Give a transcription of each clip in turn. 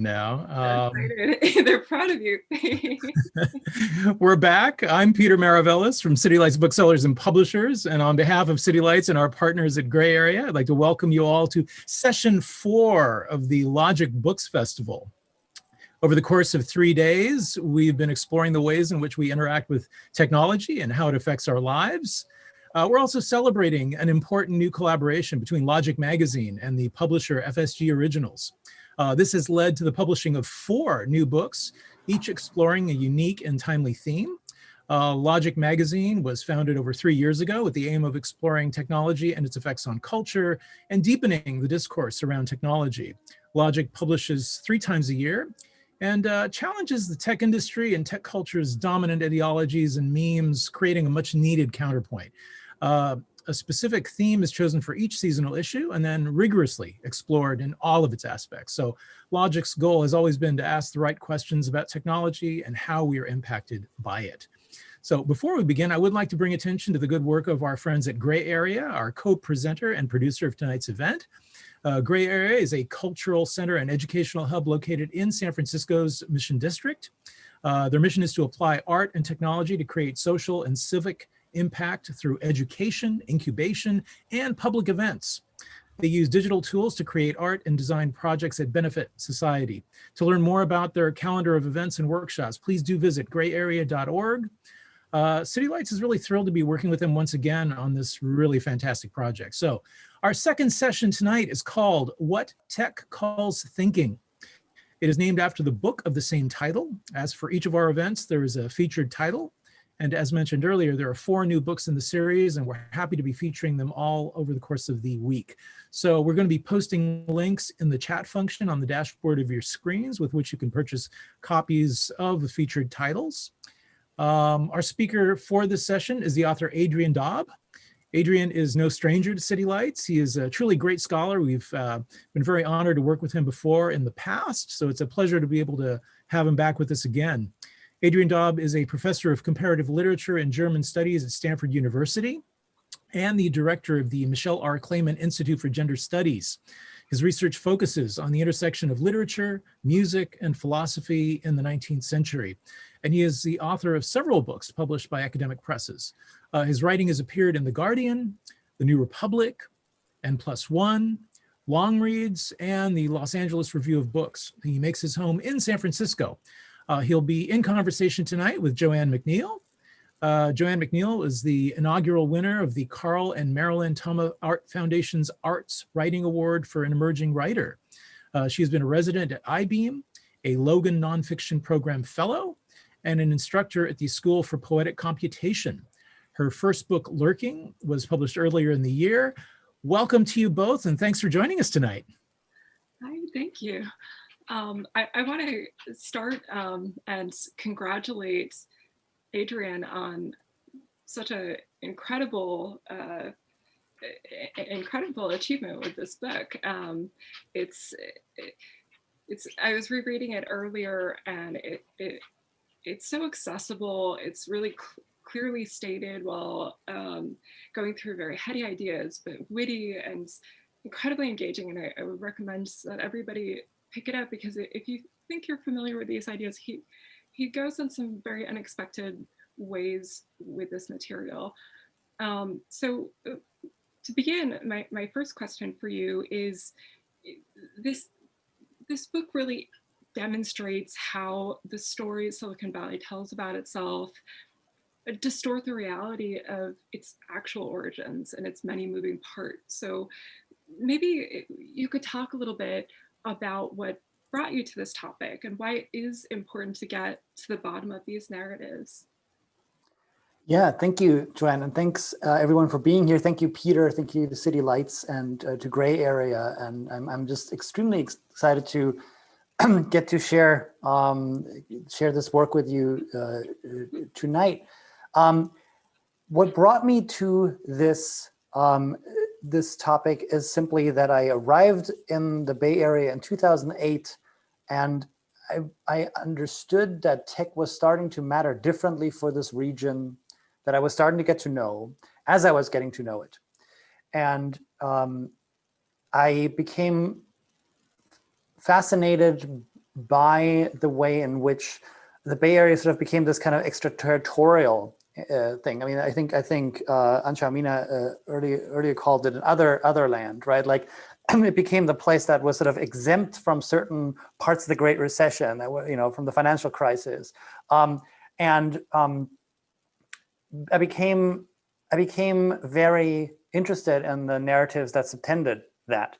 Now. They're excited. They're proud of you. We're back. I'm Peter Maravellis from City Lights Booksellers and Publishers. And on behalf of City Lights and our partners at Gray Area, I'd like to welcome you all to session 4 of the Logic Books Festival. Over the course of 3 days, we've been exploring the ways in which we interact with technology and how it affects our lives. We're also celebrating an important new collaboration between Logic Magazine and the publisher FSG Originals. This has led to the publishing of 4 new books, each exploring a unique and timely theme. Logic Magazine was founded over 3 years ago with the aim of exploring technology and its effects on culture and deepening the discourse around technology. Logic publishes 3 times a year and challenges the tech industry and tech culture's dominant ideologies and memes, creating a much needed counterpoint. A specific theme is chosen for each seasonal issue and then rigorously explored in all of its aspects. So Logic's goal has always been to ask the right questions about technology and how we are impacted by it. So before we begin, I would like to bring attention to the good work of our friends at Gray Area, our co-presenter and producer of tonight's event. Gray Area is a cultural center and educational hub located in San Francisco's Mission District. Their mission is to apply art and technology to create social and civic impact through education, incubation, and public events. They use digital tools to create art and design projects that benefit society. To learn more about their calendar of events and workshops, please do visit grayarea.org. City Lights is really thrilled to be working with them once again on this really fantastic project. So our second session tonight is called What Tech Calls Thinking. It is named after the book of the same title. As for each of our events, there is a featured title. And as mentioned earlier, there are 4 new books in the series, and we're happy to be featuring them all over the course of the week. So we're going to be posting links in the chat function on the dashboard of your screens with which you can purchase copies of the featured titles. Our speaker for this session is the author Adrian Daub. Adrian is no stranger to City Lights. He is a truly great scholar. We've been very honored to work with him before in the past, so it's a pleasure to be able to have him back with us again. Adrian Daub is a professor of comparative literature and German studies at Stanford University and the director of the Michelle R. Clayman Institute for Gender Studies. His research focuses on the intersection of literature, music, and philosophy in the 19th century. And he is the author of several books published by academic presses. His writing has appeared in The Guardian, The New Republic, N+1, Long Reads, and the Los Angeles Review of Books. He makes his home in San Francisco. He'll be in conversation tonight with Joanne McNeil. Joanne McNeil is the inaugural winner of the Carl and Marilyn Tama Art Foundation's Arts Writing Award for an Emerging Writer. She has been a resident at IBEAM, a Logan Nonfiction Program Fellow, and an instructor at the School for Poetic Computation. Her first book, Lurking, was published earlier in the year. Welcome to you both, and thanks for joining us tonight. Hi, thank you. I want to start and congratulate Adrian on such an incredible achievement with this book. I was rereading it earlier, and it's so accessible. It's really clearly stated while going through very heady ideas, but witty and incredibly engaging. And I would recommend that everybody pick it up, because if you think you're familiar with these ideas, he goes in some very unexpected ways with this material. So to begin, my first question for you is, this book really demonstrates how the story Silicon Valley tells about itself distort the reality of its actual origins and its many moving parts. So maybe you could talk a little bit about what brought you to this topic and why it is important to get to the bottom of these narratives. Yeah, thank you, Joanne, and thanks everyone for being here. Thank you, Peter. Thank you to City Lights and to Gray Area. And I'm just extremely excited to get to share this work with you tonight. What brought me to this this topic is simply that I arrived in the Bay Area in 2008, and I understood that tech was starting to matter differently for this region, that I was starting to get to know as I was getting to know it. And I became fascinated by the way in which the Bay Area sort of became this kind of extraterritorial thing. I mean, I think Ansha earlier called it an other land, right? Like it became the place that was sort of exempt from certain parts of the Great Recession, that were, from the financial crisis, I became very interested in the narratives that subtended that.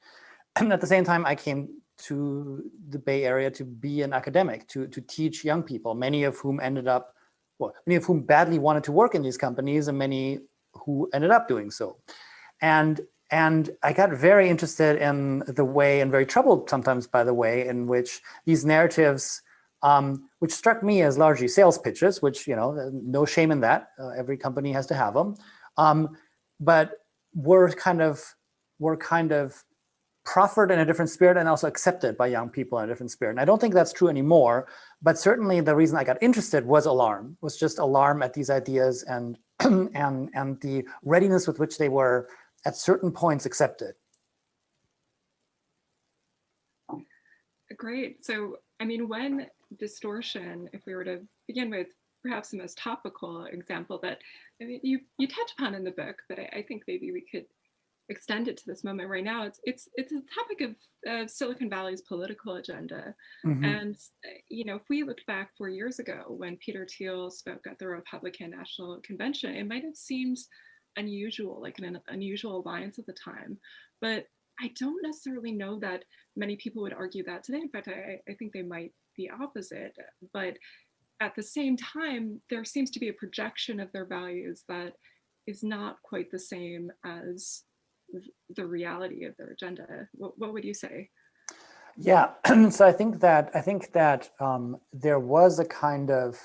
And at the same time, I came to the Bay Area to be an academic, to teach young people, many of whom badly wanted to work in these companies, and many who ended up doing so. And I got very interested in the way, and very troubled sometimes by the way in which these narratives, which struck me as largely sales pitches, which, no shame in that. Every company has to have them, but were kind of proffered in a different spirit and also accepted by young people in a different spirit. And I don't think that's true anymore, but certainly the reason I got interested was just alarm at these ideas and and the readiness with which they were at certain points accepted. Great. So, I mean, when distortion, if we were to begin with perhaps the most topical example that you touch upon in the book, but I think maybe we could extend it to this moment right now. It's a topic of Silicon Valley's political agenda. Mm-hmm. And if we looked back 4 years ago when Peter Thiel spoke at the Republican National Convention, it might have seemed unusual, like an unusual alliance at the time. But I don't necessarily know that many people would argue that today. In fact, I think they might be opposite. But at the same time, there seems to be a projection of their values that is not quite the same as the reality of their agenda. What would you say? Yeah, so I think that there was a kind of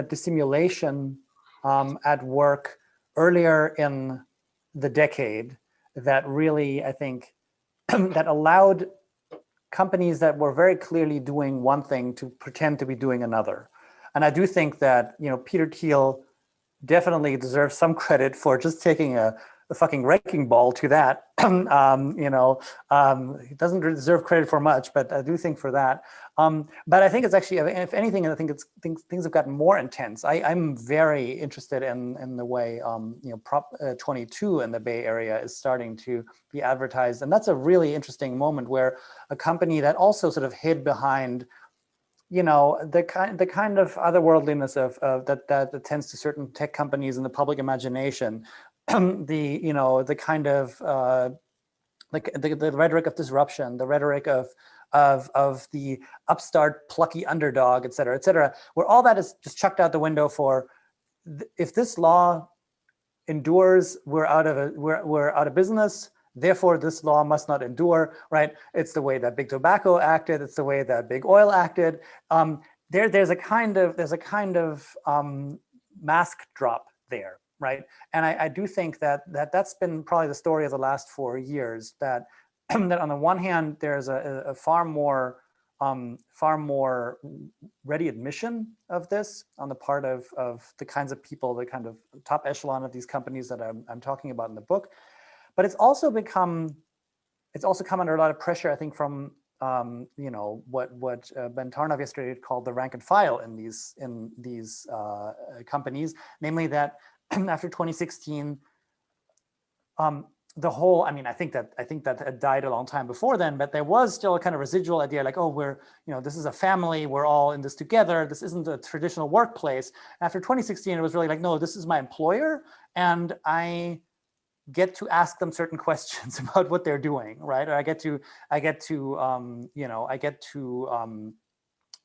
dissimulation at work earlier in the decade that really, I think, that allowed companies that were very clearly doing one thing to pretend to be doing another. And I do think that Peter Thiel definitely deserves some credit for just taking a fucking wrecking ball to that. He doesn't deserve credit for much, but I do think for that. But I think it's actually, if anything, I think things have gotten more intense. I'm very interested in the way Prop 22 in the Bay Area is starting to be advertised, and that's a really interesting moment where a company that also sort of hid behind the kind of otherworldliness of that tends to certain tech companies in the public imagination, the kind of the rhetoric of disruption, the rhetoric of the upstart plucky underdog, et cetera, where all that is just chucked out the window for if this law endures, we're out of business. Therefore, this law must not endure, right? It's the way that Big Tobacco acted. It's the way that Big Oil acted. There's a kind of mask drop there, right? And I do think that's been probably the story of the last 4 years. That that on the one hand, there's a far more ready admission of this on the part of the kinds of people, the kind of top echelon of these companies that I'm talking about in the book. But it's also come under a lot of pressure, I think, from what Ben Tarnoff yesterday called the rank and file in these companies, namely that after 2016, the whole, I think that had died a long time before then, but there was still a kind of residual idea like, oh, we're, this is a family, we're all in this together, this isn't a traditional workplace. After 2016, it was really like, no, this is my employer, and I get to ask them certain questions about what they're doing, right? Or I get to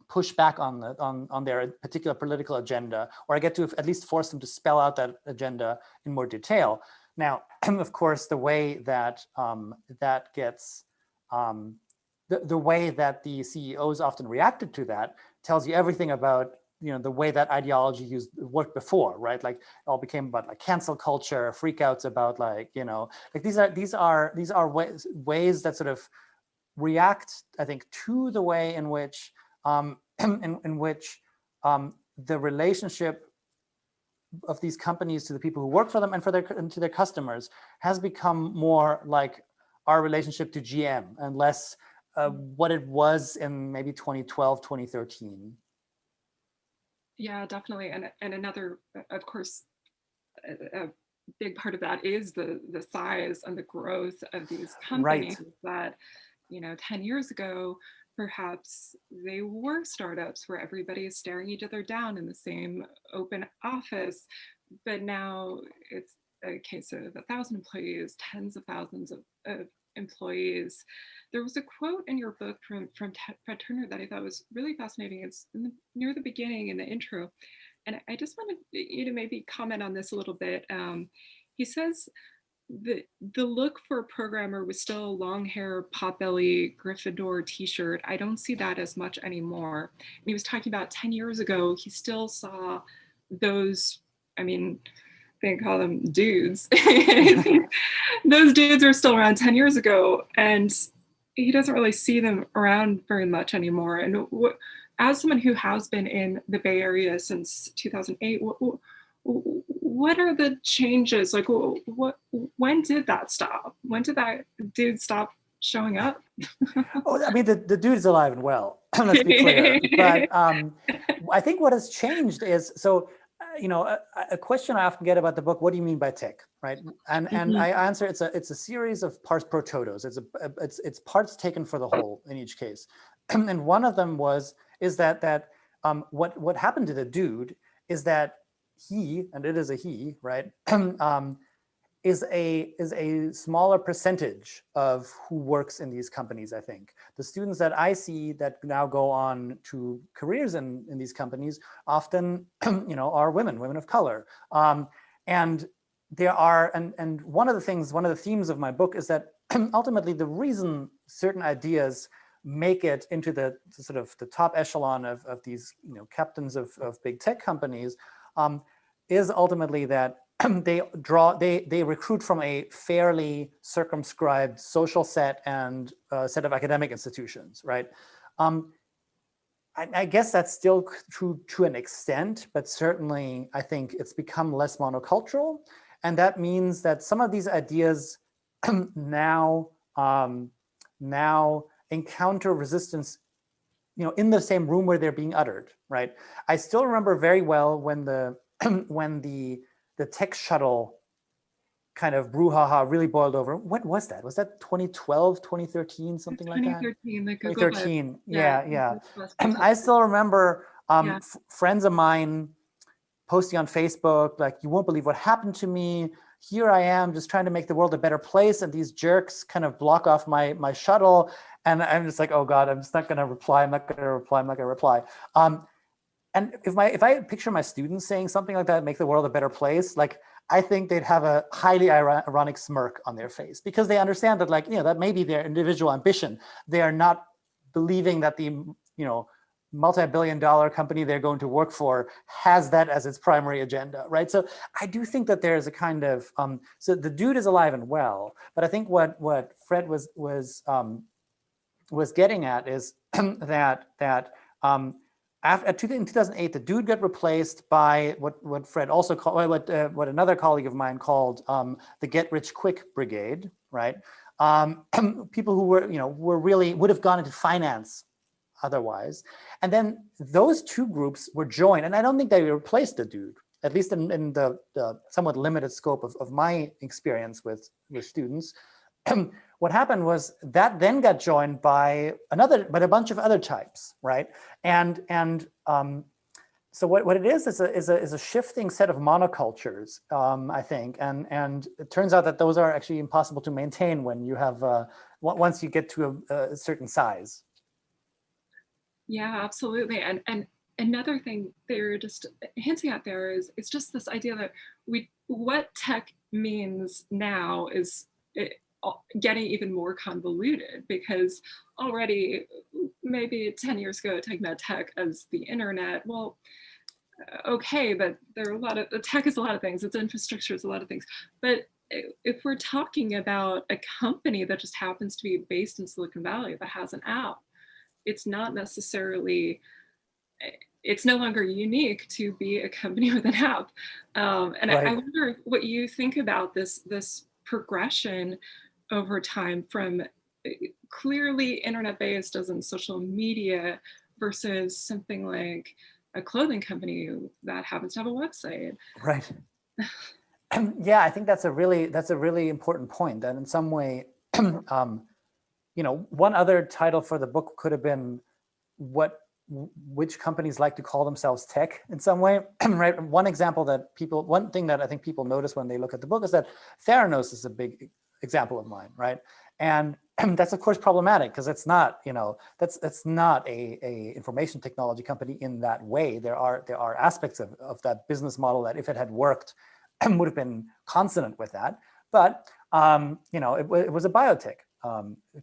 push back on their particular political agenda, or I get to at least force them to spell out that agenda in more detail. Now, of course, the way that the way that the CEOs often reacted to that tells you everything about the way that ideology worked before, right? Like it all became about like cancel culture, freakouts about these are ways that sort of react, I think, to the way in which the relationship of these companies to the people who work for them and to their customers has become more like our relationship to GM and less what it was in maybe 2012, 2013. Yeah, definitely. And another, of course, a big part of that is the size and the growth of these companies that, 10 years ago, perhaps they were startups where everybody is staring each other down in the same open office. But now it's a case of 1,000 employees, tens of thousands of employees. There was a quote in your book from Fred Turner that I thought was really fascinating. It's near the beginning in the intro. And I just wanted you to maybe comment on this a little bit. He says the look for a programmer was still long hair, potbelly, Gryffindor t-shirt. I don't see that as much anymore. And he was talking about 10 years ago, he still saw those, I mean, they call them dudes. Those dudes were still around 10 years ago, and he doesn't really see them around very much anymore. And as someone who has been in the Bay Area since 2008, what are the changes? Like, when did that stop? When did that dude stop showing up? Oh, I mean, the dude is alive and well. Let's be clear. But I think what has changed is, so a question I often get about the book: what do you mean by tech, right? And I answer, it's a series of parts pro toto. It's parts taken for the whole in each case. And one of them is that what happened to the dude is that he, and it is a he, right, is a smaller percentage of who works in these companies. I think the students that I see that now go on to careers in these companies often, are women of color, and there are, and one of the themes of my book is that ultimately the reason certain ideas make it into the sort of the top echelon of these captains of big tech companies is ultimately that they recruit from a fairly circumscribed social set and set of academic institutions, right? I guess that's still true to an extent, but certainly I think it's become less monocultural, and that means that some of these ideas now encounter resistance, in the same room where they're being uttered, right? I still remember very well when the tech shuttle kind of brouhaha really boiled over. What was that? Was that 2012, 2013, something like that? 2013, the Google 2013, yeah. I still remember friends of mine posting on Facebook, like, you won't believe what happened to me. Here I am just trying to make the world a better place, and these jerks kind of block off my shuttle. And I'm just like, oh God, I'm just not going to reply. I'm not going to reply. And if I picture my students saying something like that, make the world a better place, like, I think they'd have a highly ironic smirk on their face, because they understand that, like, that may be their individual ambition. They are not believing that the, multi-billion-dollar company they're going to work for has that as its primary agenda, right? So I do think that there's a kind of, so the dude is alive and well, but I think what Fred was getting at is that in 2008, the dude got replaced by what Fred also called, what another colleague of mine called the Get Rich Quick Brigade, right? People who were really would have gone into finance otherwise, and then those two groups were joined, and I don't think they replaced the dude, at least in the somewhat limited scope of my experience with students. What happened was that then got joined by a bunch of other types, right? And so what it is a shifting set of monocultures, I think, and it turns out that those are actually impossible to maintain when you have once you get to a certain size. Yeah, absolutely. And another thing they're just hinting at there is it's just this idea that what tech means now is getting even more convoluted, because already maybe 10 years ago talking about tech as the internet, well, okay, but there are tech is a lot of things, it's infrastructure, it's a lot of things. But if we're talking about a company that just happens to be based in Silicon Valley that has an app, it's not necessarily, it's no longer unique to be a company with an app. And right. I wonder what you think about this progression over time from clearly internet-based as in social media versus something like a clothing company that happens to have a website. Right. Yeah, I think that's a really important point. That in some way, one other title for the book could have been which companies like to call themselves tech in some way, right? One thing that I think people notice when they look at the book is that Theranos is a big example of mine, right? And that's of course problematic because it's not, that's not a information technology company in that way. There are aspects of that business model that if it had worked would have been consonant with that. But it was a biotech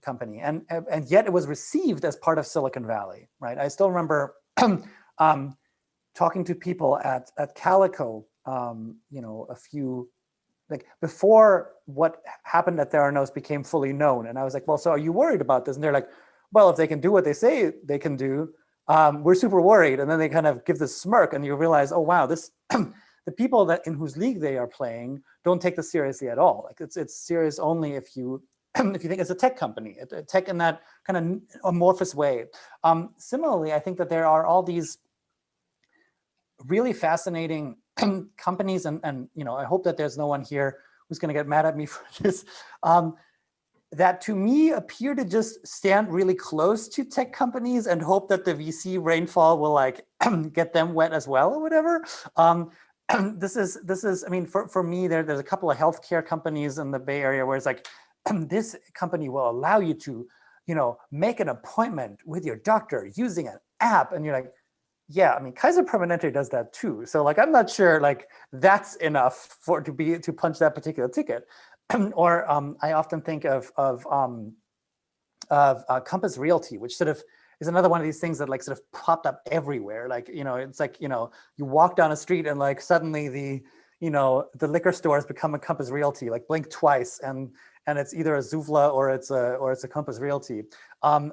company, and yet it was received as part of Silicon Valley, right? I still remember talking to people at Calico, a few, like before what happened at Theranos became fully known, and I was like, well, so are you worried about this? And they're like, well, if they can do what they say they can do, we're super worried. And then they kind of give this smirk, and you realize, oh wow, this. The people that in whose league they are playing don't take this seriously at all. Like it's serious only if you if you think it's a tech company, a tech in that kind of amorphous way. Similarly, I think that there are all these really fascinating companies, and I hope that there's no one here who's going to get mad at me for this. That to me appear to just stand really close to tech companies and hope that the VC rainfall will like get them wet as well or whatever. This is, I mean, for me, there's a couple of healthcare companies in the Bay Area where it's like, this company will allow you to, make an appointment with your doctor using an app. And you're like, yeah, I mean, Kaiser Permanente does that too. So like, I'm not sure like that's enough to punch that particular ticket. Or I often think of Compass Realty, which sort of is another one of these things that like sort of popped up everywhere. Like, it's like, you walk down a street and like suddenly the liquor stores become a Compass Realty, like blink twice and it's either a Zufla or it's a Compass Realty. And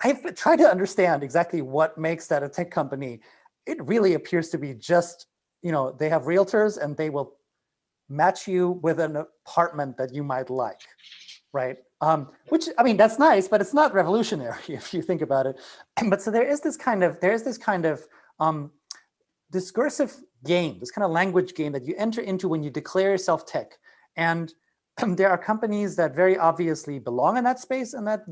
I've tried to understand exactly what makes that a tech company. It really appears to be just, they have realtors and they will match you with an apartment that you might like, right? Which, I mean, that's nice, but it's not revolutionary if you think about it. But so there is this kind of discursive game, this kind of language game that you enter into when you declare yourself tech. And there are companies that very obviously belong in that space and that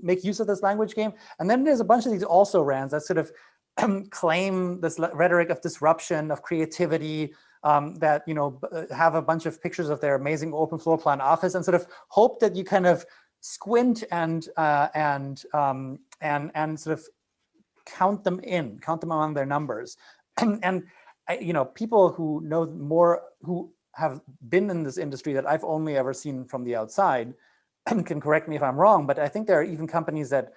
make use of this language game. And then there's a bunch of these also-rans that sort of claim this rhetoric of disruption, of creativity, that have a bunch of pictures of their amazing open floor plan office and sort of hope that you kind of squint and sort of count them among their numbers. And people who know more, who have been in this industry that I've only ever seen from the outside, can correct me if I'm wrong, but I think there are even companies that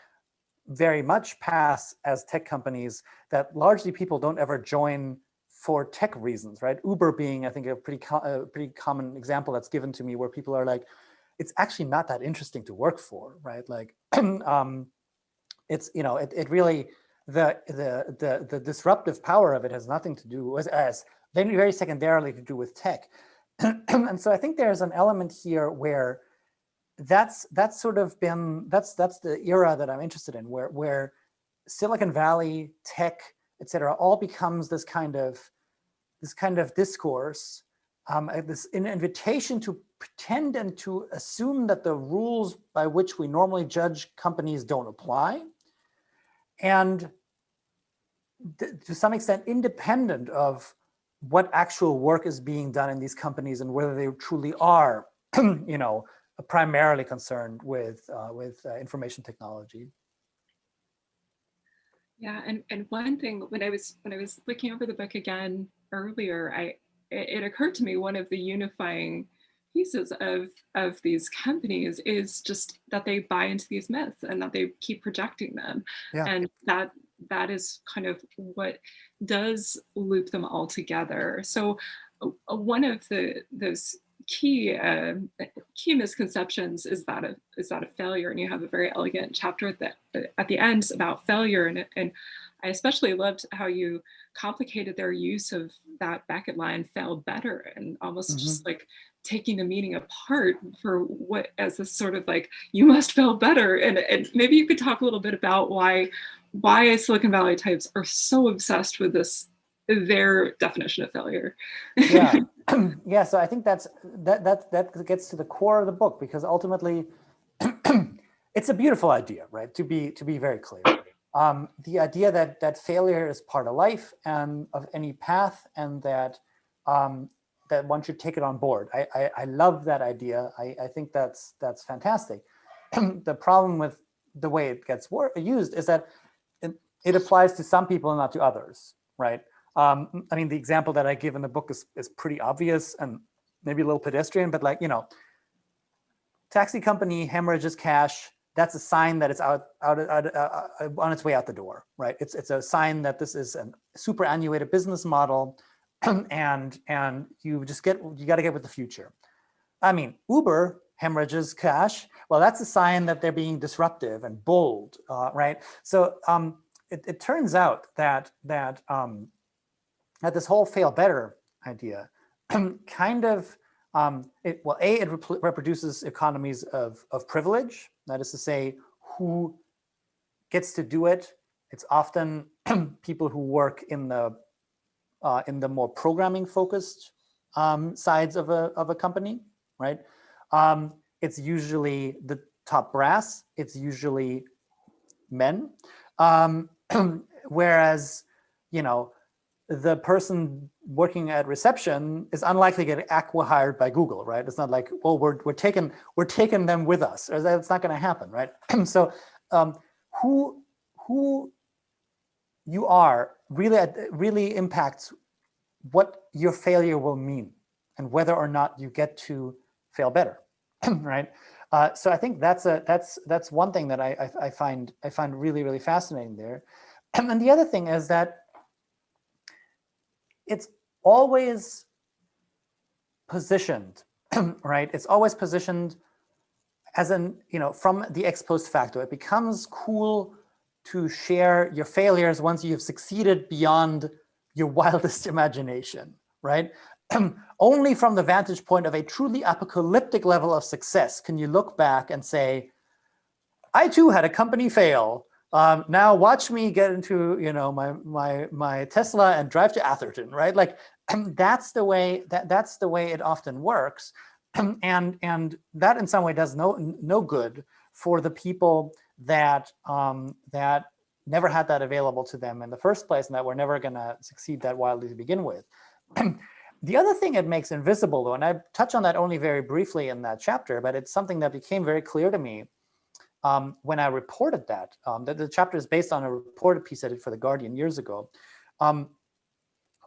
very much pass as tech companies that largely people don't ever join for tech reasons, right? Uber being, I think, a pretty common example that's given to me, where people are like, it's actually not that interesting to work for, right? Like, it's it really the disruptive power of it has nothing to do with as very secondarily to do with tech, and so I think there's an element here where that's the era that I'm interested in, where Silicon Valley tech, et cetera, all becomes this kind of discourse, this an invitation to pretend and to assume that the rules by which we normally judge companies don't apply, and to some extent independent of what actual work is being done in these companies and whether they truly are, primarily concerned with information technology. Yeah, and one thing when I was looking over the book again earlier, it occurred to me one of the unifying pieces of these companies is just that they buy into these myths and that they keep projecting them, and that is kind of what does loop them all together. So one of those key misconceptions is that of failure, and you have a very elegant chapter at the end about failure, and I especially loved how you complicated their use of that Beckett line, fail better, and almost just like taking the meaning apart for what as this sort of like, you must fail better. And maybe you could talk a little bit about why Silicon Valley types are so obsessed with this, their definition of failure. Yeah. Yeah. So I think that gets to the core of the book, because ultimately it's a beautiful idea, right? To be very clear. The idea that failure is part of life and of any path, and that that one should take it on board. I love that idea. I think that's fantastic. The problem with the way it gets used is that it applies to some people and not to others, right? I mean, the example that I give in the book is pretty obvious and maybe a little pedestrian, but like, taxi company hemorrhages cash. That's a sign that it's out on its way out the door, right? It's a sign that this is a superannuated business model, and you got to get with the future. I mean, Uber hemorrhages cash. Well, that's a sign that they're being disruptive and bold, right? So it turns out that this whole fail better idea kind of it reproduces economies of privilege. That is to say, who gets to do it? It's often people who work in the more programming focused sides of a company, right? It's usually the top brass. It's usually men, whereas the person working at reception is unlikely to get acqui-hired by Google, right? It's not like, well, we're taking them with us. That's not going to happen, right? So, who you are really impacts what your failure will mean and whether or not you get to fail better, right? So I think that's one thing that I find really, really fascinating there. And the other thing is that it's always positioned, right? It's always positioned as from the ex post facto. It becomes cool to share your failures once you've succeeded beyond your wildest imagination, right? Only from the vantage point of a truly apocalyptic level of success can you look back and say, I too had a company fail. Now watch me get into my Tesla and drive to Atherton, right? Like that's the way it often works, and that in some way does no good for the people that never had that available to them in the first place, and that were never going to succeed that wildly to begin with. The other thing it makes invisible, though, and I touch on that only very briefly in that chapter, but it's something that became very clear to me when I reported that the chapter is based on a reported piece I did for The Guardian years ago,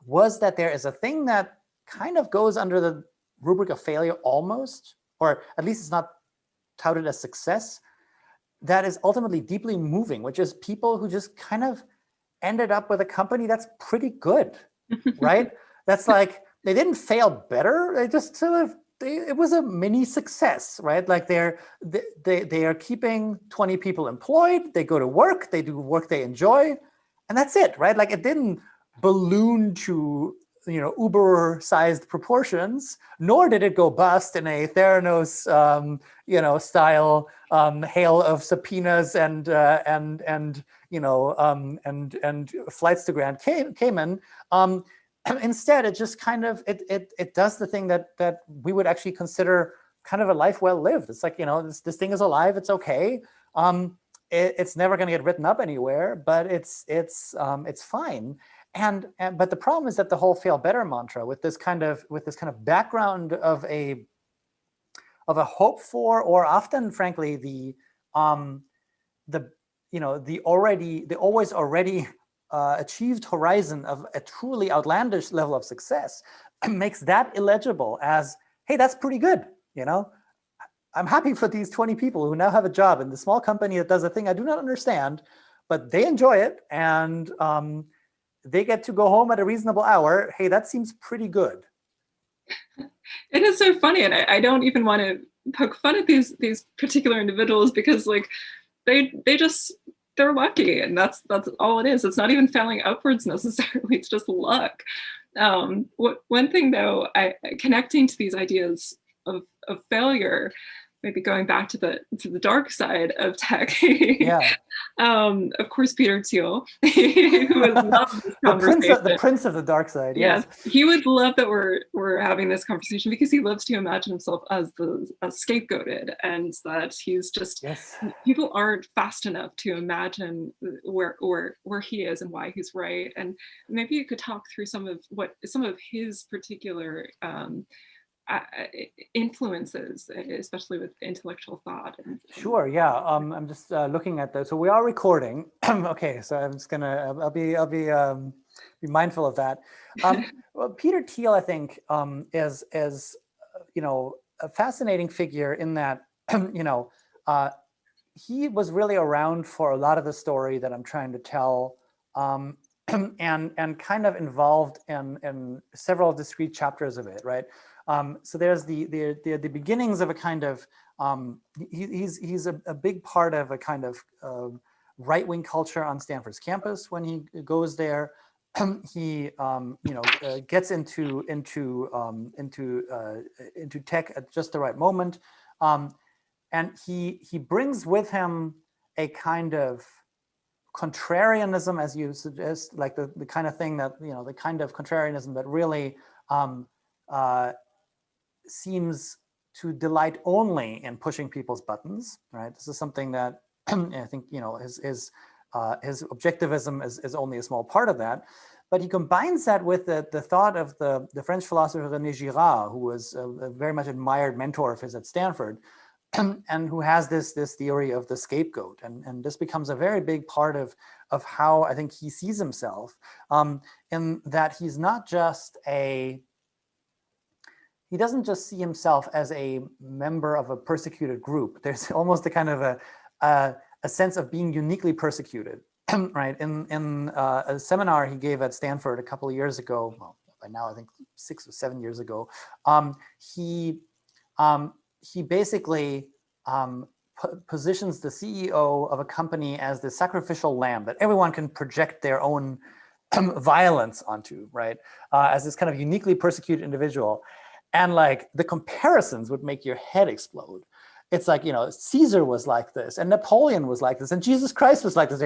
was that there is a thing that kind of goes under the rubric of failure almost, or at least it's not touted as success, that is ultimately deeply moving, which is people who just kind of ended up with a company that's pretty good, right? That's like, they didn't fail better, they just sort of, it was a mini success, right? Like they are keeping 20 people employed, they go to work, they do work they enjoy, and that's it, right? Like it didn't balloon to Uber-sized proportions, nor did it go bust in a Theranos style hail of subpoenas and flights to Grand Cayman. Instead, it just kind of it does the thing that we would actually consider kind of a life well lived. It's like, this thing is alive. It's okay. It's never going to get written up anywhere, but it's fine. But the problem is that the whole fail better mantra, with this kind of background of a hope for, or often, frankly, the always already achieved horizon of a truly outlandish level of success, makes that illegible as, hey, that's pretty good. I'm happy for these 20 people who now have a job in the small company that does a thing I do not understand, but they enjoy it, and they get to go home at a reasonable hour. Hey, that seems pretty good. It is so funny, and I don't even want to poke fun at these particular individuals, because like they're lucky, and that's all it is. It's not even failing upwards necessarily. It's just luck. One thing though, connecting to these ideas of failure, maybe going back to the dark side of tech. Yeah. Of course, Peter Thiel, who would love this conversation. The prince of the dark side. Yes, Yes. he would love that we're having this conversation, because he loves to imagine himself as scapegoated, and that he's just, Yes. people aren't fast enough to imagine where he is and why he's right. And maybe you could talk through some of his particular influences, especially with intellectual thought. Sure. Yeah. I'm just looking at that. So we are recording. Okay. So I'm just gonna. I'll be mindful of that. Well, Peter Thiel, I think, is a fascinating figure in that he was really around for a lot of the story that I'm trying to tell. And kind of involved in several discrete chapters of it, right? So there's the beginnings of a kind of he's a big part of a kind of right-wing culture on Stanford's campus when he goes there. He gets into tech at just the right moment, and he brings with him a kind of contrarianism, as you suggest, like the kind of thing that, the kind of contrarianism that really seems to delight only in pushing people's buttons, right? This is something that I think, his objectivism is only a small part of that. But he combines that with the thought of the French philosopher René Girard, who was a very much admired mentor of his at Stanford, and who has this theory of the scapegoat, and this becomes a very big part of how I think he sees himself, in that he's not just he doesn't just see himself as a member of a persecuted group. There's almost a kind of a sense of being uniquely persecuted, right? In a seminar he gave at Stanford a couple of years ago, well, by now I think 6 or 7 years ago, he basically positions the CEO of a company as the sacrificial lamb that everyone can project their own violence onto, right? As this kind of uniquely persecuted individual. And like the comparisons would make your head explode. It's like, Caesar was like this, and Napoleon was like this, and Jesus Christ was like this.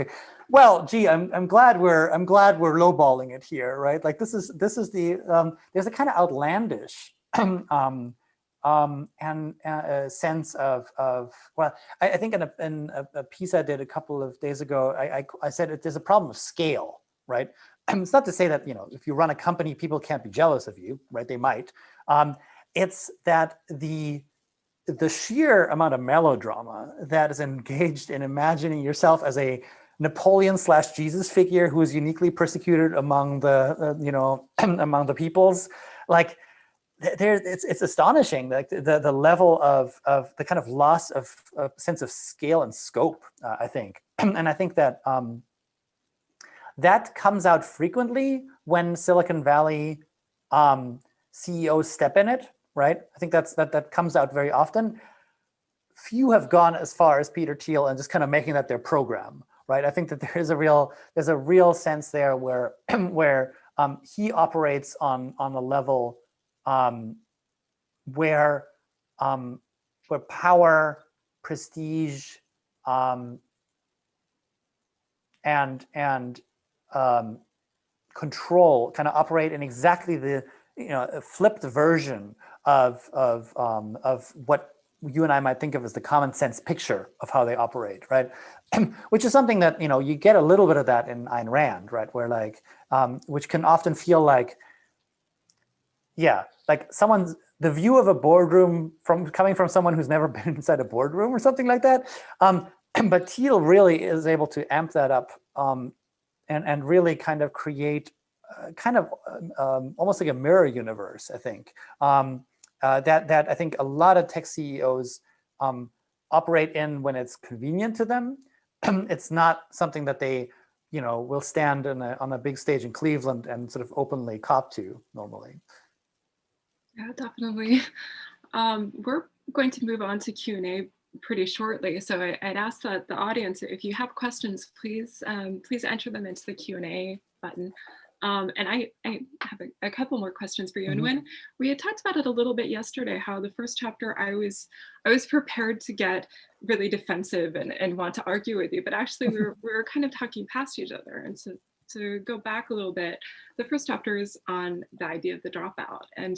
Well, gee, I'm glad we're lowballing it here, right? Like this is the there's a kind of outlandish and a sense of well, I think in a piece I did a couple of days ago, I said there's a problem of scale, right? It's not to say that if you run a company, people can't be jealous of you, right? They might. It's that the sheer amount of melodrama that is engaged in imagining yourself as a Napoleon/Jesus figure who is uniquely persecuted among the among the peoples, like it's astonishing, like the level of the kind of loss of sense of scale and scope, I think. And I think that that comes out frequently when Silicon Valley CEOs step in it, right? I think that comes out very often. Few have gone as far as Peter Thiel and just kind of making that their program, right? I think that there's a real sense there where where he operates on a level where power, prestige, and control kind of operate in exactly the flipped version of what you and I might think of as the common sense picture of how they operate, right? Which is something that you get a little bit of that in Ayn Rand, right? Where like which can often feel like, yeah, like the view of a boardroom coming from someone who's never been inside a boardroom or something like that. But Thiel really is able to amp that up and really kind of create kind of almost like a mirror universe, I think. That I think a lot of tech CEOs operate in when it's convenient to them. It's not something that they will stand on a big stage in Cleveland and sort of openly cop to normally. Yeah, definitely. We're going to move on to Q&A pretty shortly. So I'd ask that the audience, if you have questions, please enter them into the Q&A button. And I have a couple more questions for you. And Mhm. when we had talked about it a little bit yesterday, how the first chapter I was prepared to get really defensive and want to argue with you, but actually we were kind of talking past each other. And so to go back a little bit, the first chapter is on the idea of the dropout. And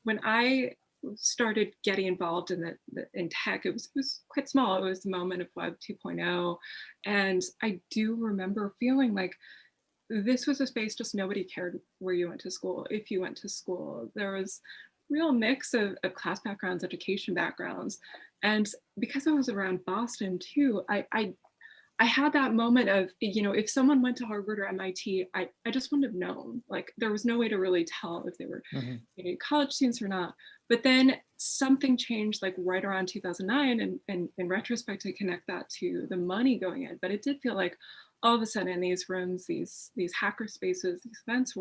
when I started getting involved in tech, it was quite small. It was the moment of Web 2.0. And I do remember feeling like this was a space just nobody cared where you went to school. If you went to school, there was real mix of class backgrounds, education backgrounds. And because I was around Boston too, I had that moment of, you know, if someone went to Harvard or MIT, I just wouldn't have known. Like there was no way to really tell if they were college students or not. But then something changed like right around 2009, and in retrospect, I connect that to the money going in. But it did feel like all of a sudden in these rooms, these hacker spaces, these events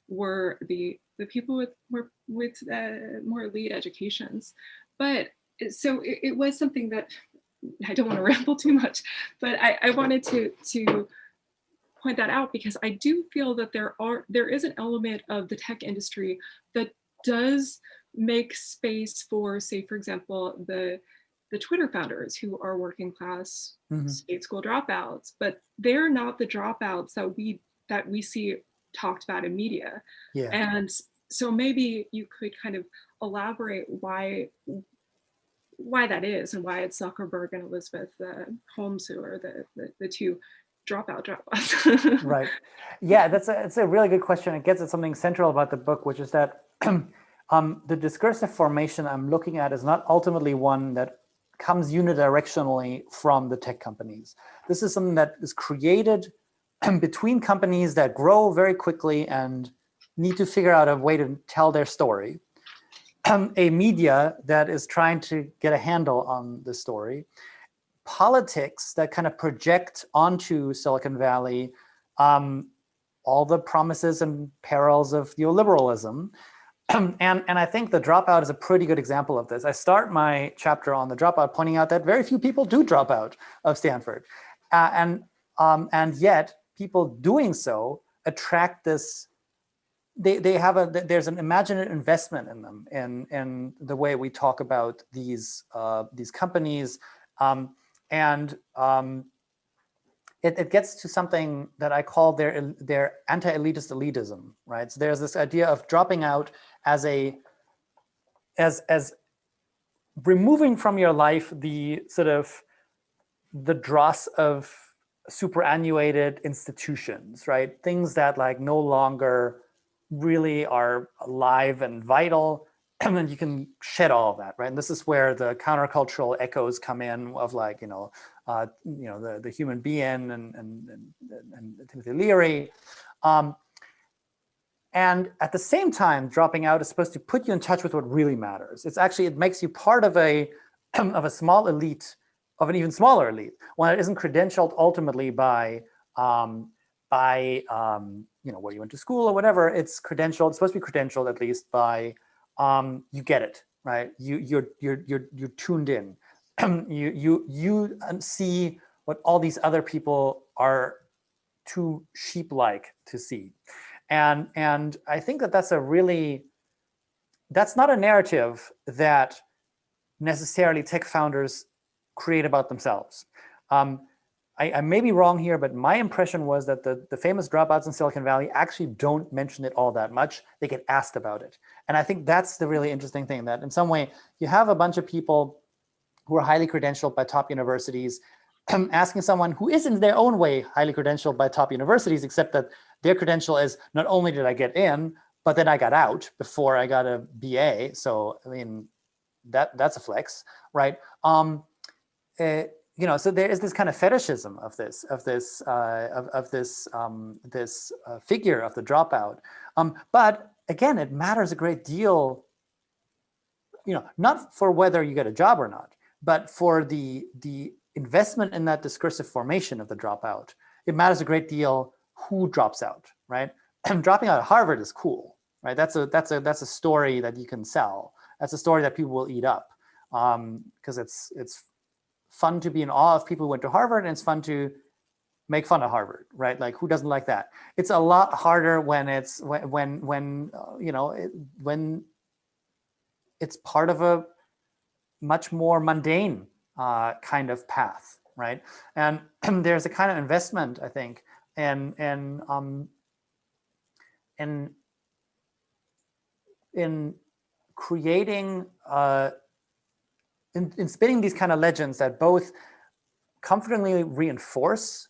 were the people with more elite educations. But so it was something that I don't want to ramble too much, but I wanted to point that out because I do feel that there is an element of the tech industry that does make space for, say, for example, the Twitter founders who are working class state school dropouts, but they're not the dropouts that we see talked about in media. Yeah. And so maybe you could kind of elaborate why that is and why it's Zuckerberg and Elizabeth Holmes who are the two dropouts. Right. Yeah, it's a really good question. It gets at something central about the book, which is that the discursive formation I'm looking at is not ultimately one that comes unidirectionally from the tech companies. This is something that is created between companies that grow very quickly and need to figure out a way to tell their story. A media that is trying to get a handle on the story, politics that kind of project onto Silicon Valley all the promises and perils of neoliberalism. And I think the dropout is a pretty good example of this. I start my chapter on the dropout pointing out that very few people do drop out of Stanford. And yet people doing so attract this. There's an imaginative investment in them in the way we talk about these companies, it gets to something that I call their anti-elitist elitism, right? So there's this idea of dropping out as removing from your life the sort of the dross of superannuated institutions, right? Things that like no longer really are alive and vital, and then you can shed all of that, right? And this is where the countercultural echoes come in of like, the human being and Timothy Leary. And at the same time, dropping out is supposed to put you in touch with what really matters. It makes you part of a small elite, of an even smaller elite, one that isn't credentialed ultimately by where you went to school or whatever. It's supposed to be credentialed at least by you get it, right? You're tuned in. you see what all these other people are too sheep-like to see. And I think that's not a narrative that necessarily tech founders create about themselves. I may be wrong here, but my impression was that the famous dropouts in Silicon Valley actually don't mention it all that much. They get asked about it. And I think that's the really interesting thing, that in some way you have a bunch of people who are highly credentialed by top universities asking someone who is in their own way highly credentialed by top universities, except that their credential is not only did I get in, but then I got out before I got a BA. So, I mean, that's a flex, right? So there is this kind of fetishism of this figure of the dropout. But again, it matters a great deal, not for whether you get a job or not, but for the investment in that discursive formation of the dropout. It matters a great deal who drops out, right? Dropping out of Harvard is cool, right? That's a story that you can sell. That's a story that people will eat up, because it's fun to be in awe of people who went to Harvard, and it's fun to, make fun of Harvard, right? Like, who doesn't like that? It's a lot harder when it's when it's part of a much more mundane kind of path, right? And there's a kind of investment, I think, in creating in spinning these kind of legends that both comfortingly reinforce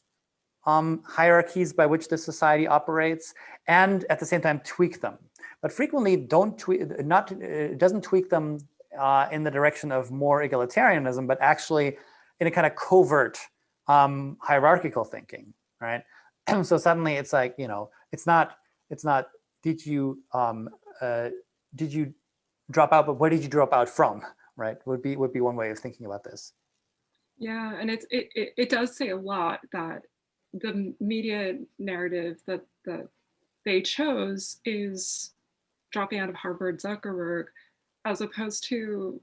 hierarchies by which the society operates, and at the same time tweak them. But frequently it doesn't tweak them in the direction of more egalitarianism, but actually in a kind of covert hierarchical thinking, right? So suddenly it's like, it's not did you drop out, but where did you drop out from, right? Would be one way of thinking about this. Yeah, and it does say a lot that the media narrative that they chose is dropping out of Harvard Zuckerberg, as opposed to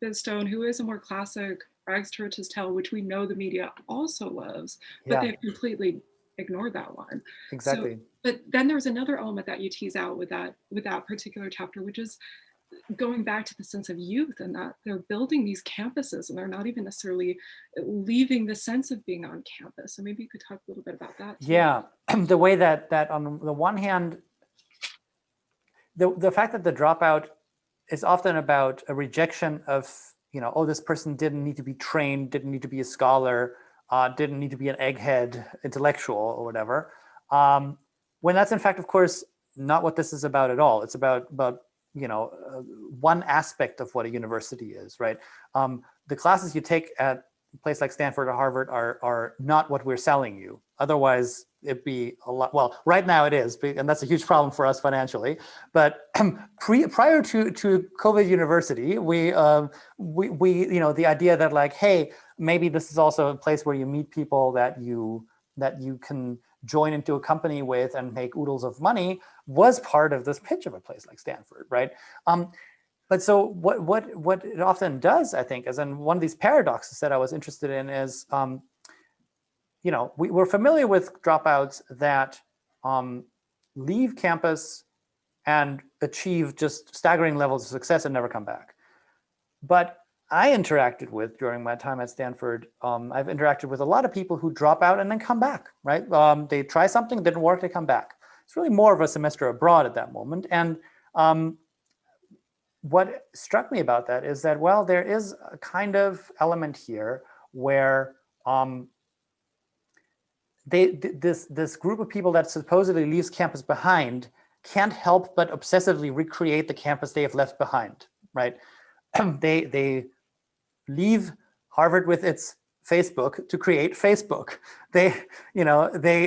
Bizstone, who is a more classic rags to riches tale, which we know the media also loves, but they've completely ignored that one. Exactly. So, but then there's another element that you tease out with that particular chapter, which is going back to the sense of youth, and that they're building these campuses and they're not even necessarily leaving the sense of being on campus. So maybe you could talk a little bit about that too. Yeah, the way that on the one hand, the fact that the dropout is often about a rejection of, oh, this person didn't need to be trained, didn't need to be a scholar, didn't need to be an egghead intellectual or whatever. When that's in fact, of course, not what this is about at all. It's about one aspect of what a university is, right? The classes you take at a place like Stanford or Harvard are not what we're selling you. Otherwise, it'd be a lot. Well, right now it is, and that's a huge problem for us financially. But prior to COVID University, we the idea that like, hey, maybe this is also a place where you meet people that you can join into a company with and make oodles of money was part of this pitch of a place like Stanford, right? But so what it often does, I think, is, and one of these paradoxes that I was interested in is, we're familiar with dropouts that leave campus and achieve just staggering levels of success and never come back. But I interacted with, during my time at Stanford, I've interacted with a lot of people who drop out and then come back, right? They try something, didn't work, they come back. It's really more of a semester abroad at that moment. And what struck me about that is that, well, there is a kind of element here where this group of people that supposedly leaves campus behind can't help but obsessively recreate the campus they have left behind, right? They leave Harvard with its Facebook to create Facebook. They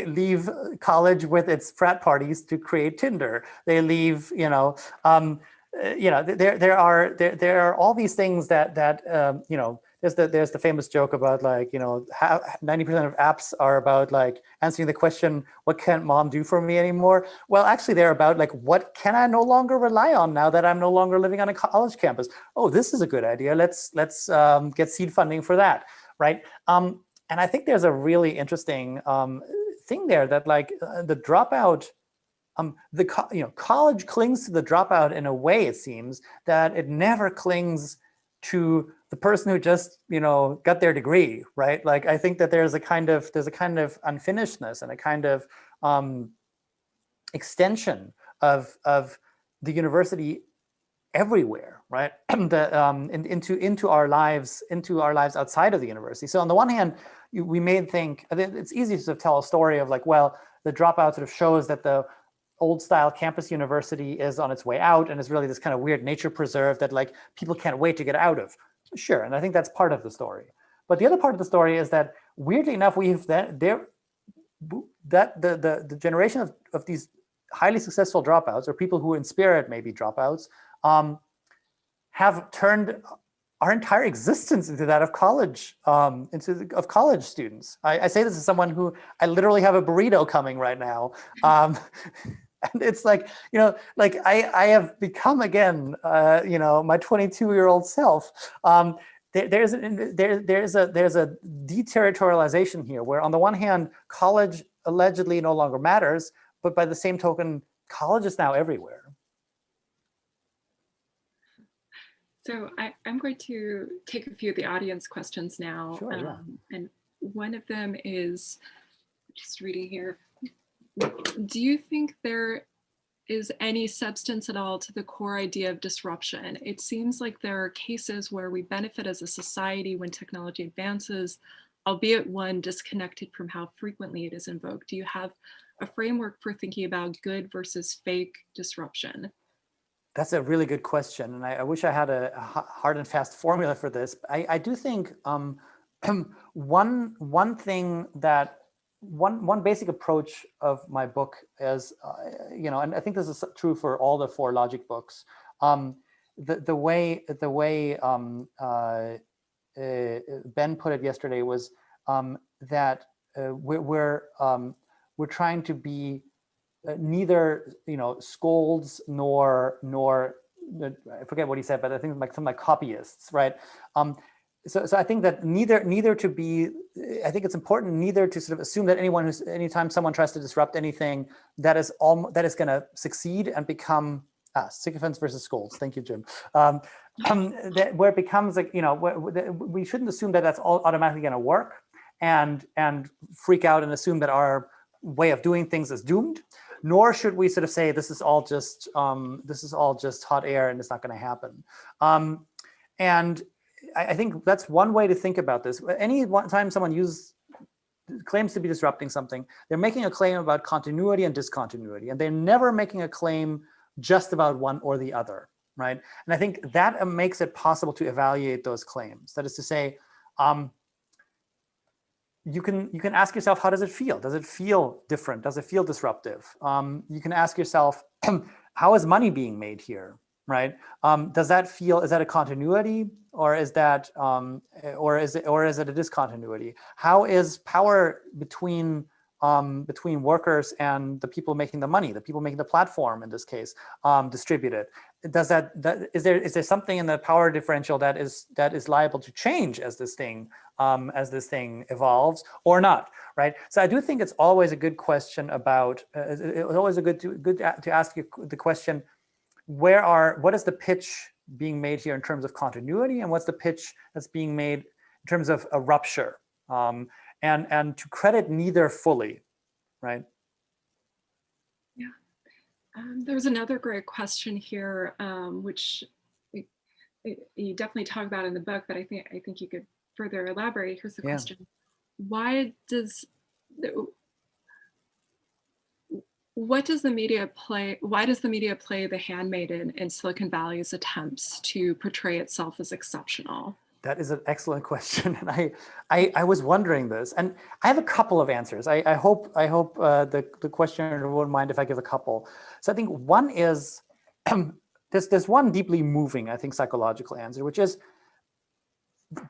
leave college with its frat parties to create Tinder. They leave, there are all these things that there's the famous joke about like, 90% of apps are about like answering the question, what can't mom do for me anymore? Well, actually they're about like, what can I no longer rely on now that I'm no longer living on a college campus? Oh, this is a good idea. Let's get seed funding for that, right? And I think there's a really interesting thing there that like the dropout, college clings to the dropout in a way, it seems, that it never clings to the person who just got their degree, right? Like I think that there's a kind of unfinishedness and a kind of extension of the university everywhere, right? into our lives outside of the university. So on the one hand, we may think it's easy to tell a story of like, well, the dropout sort of shows that the old style campus university is on its way out and is really this kind of weird nature preserve that like people can't wait to get out of. Sure, and I think that's part of the story. But the other part of the story is that weirdly enough, we've the generation of these highly successful dropouts, or people who in spirit may be dropouts, have turned our entire existence into that of college, of college students. I say this as someone who I literally have a burrito coming right now. And it's like, I have become again, my 22-year-old self. there's a deterritorialization here, where on the one hand, college allegedly no longer matters, but by the same token, college is now everywhere. So I'm going to take a few of the audience questions now. Sure, yeah. And one of them is, just reading here, do you think there is any substance at all to the core idea of disruption? It seems like there are cases where we benefit as a society when technology advances, albeit one disconnected from how frequently it is invoked. Do you have a framework for thinking about good versus fake disruption? That's a really good question, and I wish I had a hard and fast formula for this. I do think one thing that one basic approach of my book is, and I think this is true for all the 4 logic books. The way Ben put it yesterday was that we're trying to be neither scolds nor I forget what he said, but I think like some like copyists, right? So I think that neither to be, I think it's important neither to sort of assume that anytime someone tries to disrupt anything, that is going to succeed and become sycophants versus scolds. Thank you, Jim. Where it becomes like, we shouldn't assume that that's all automatically going to work and freak out and assume that our way of doing things is doomed. Nor should we sort of say this is all just hot air and it's not going to happen. And I think that's one way to think about this. Any one time someone claims to be disrupting something, they're making a claim about continuity and discontinuity, and they're never making a claim just about one or the other, right? And I think that makes it possible to evaluate those claims. That is to say, you can ask yourself, how does it feel? Does it feel different? Does it feel disruptive? You can ask yourself, how is money being made here, right? Does that feel, is that a continuity, or is that, or is it a discontinuity? How is power between workers and the people making the money, the people making the platform in this case, distributed? Is there something in the power differential that is liable to change as this thing evolves or not, right? So I do think it's always a good question about. It's always good to ask you the question: what is the pitch being made here in terms of continuity, and what's the pitch that's being made in terms of a rupture? And to credit neither fully, right? Yeah. There's another great question here, which you definitely talk about in the book, but I think you could further elaborate. Here's the question: why does the media play the handmaiden in Silicon Valley's attempts to portray itself as exceptional? That is an excellent question, and I was wondering this, and I have a couple of answers. I hope the questioner won't mind if I give a couple. So I think one is there's one deeply moving, I think, psychological answer, which is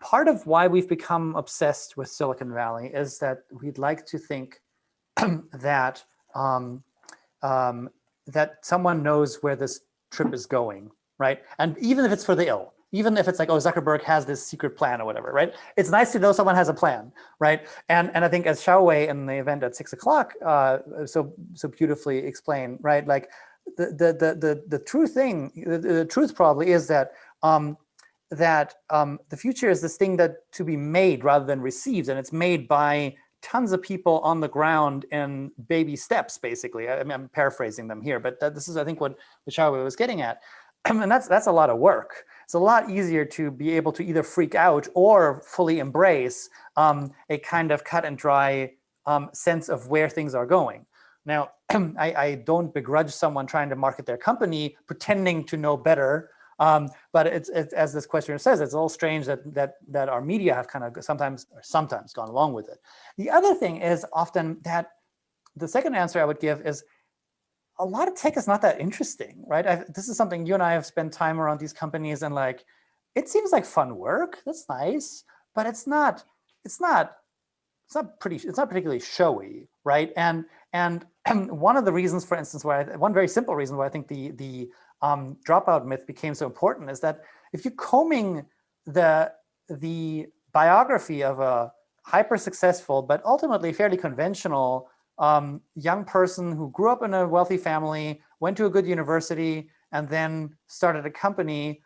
part of why we've become obsessed with Silicon Valley is that we'd like to think that that someone knows where this trip is going, right? And even if it's for the ill. Even if it's like, oh, Zuckerberg has this secret plan or whatever, right? It's nice to know someone has a plan, right? And I think as Xiaowei in the event at 6 o'clock so beautifully explained, right? Like the true thing, the truth probably is that the future is this thing that to be made rather than received, and it's made by tons of people on the ground in baby steps, basically. I mean, I'm paraphrasing them here, but this is, I think, what Xiaowei was getting at. And that's a lot of work. It's a lot easier to be able to either freak out or fully embrace a kind of cut and dry sense of where things are going. Now, I don't begrudge someone trying to market their company pretending to know better, but it's as this questioner says, it's a little strange that our media have kind of sometimes gone along with it. The other thing is often that the second answer I would give is, a lot of tech is not that interesting, right? This is something you and I have spent time around these companies, and like, it seems like fun work. That's nice, but it's not particularly showy, right? And one of the reasons, for instance, one very simple reason why I think the dropout myth became so important is that if you're combing the the biography of a hyper successful, but ultimately fairly conventional young person who grew up in a wealthy family, went to a good university, and then started a company,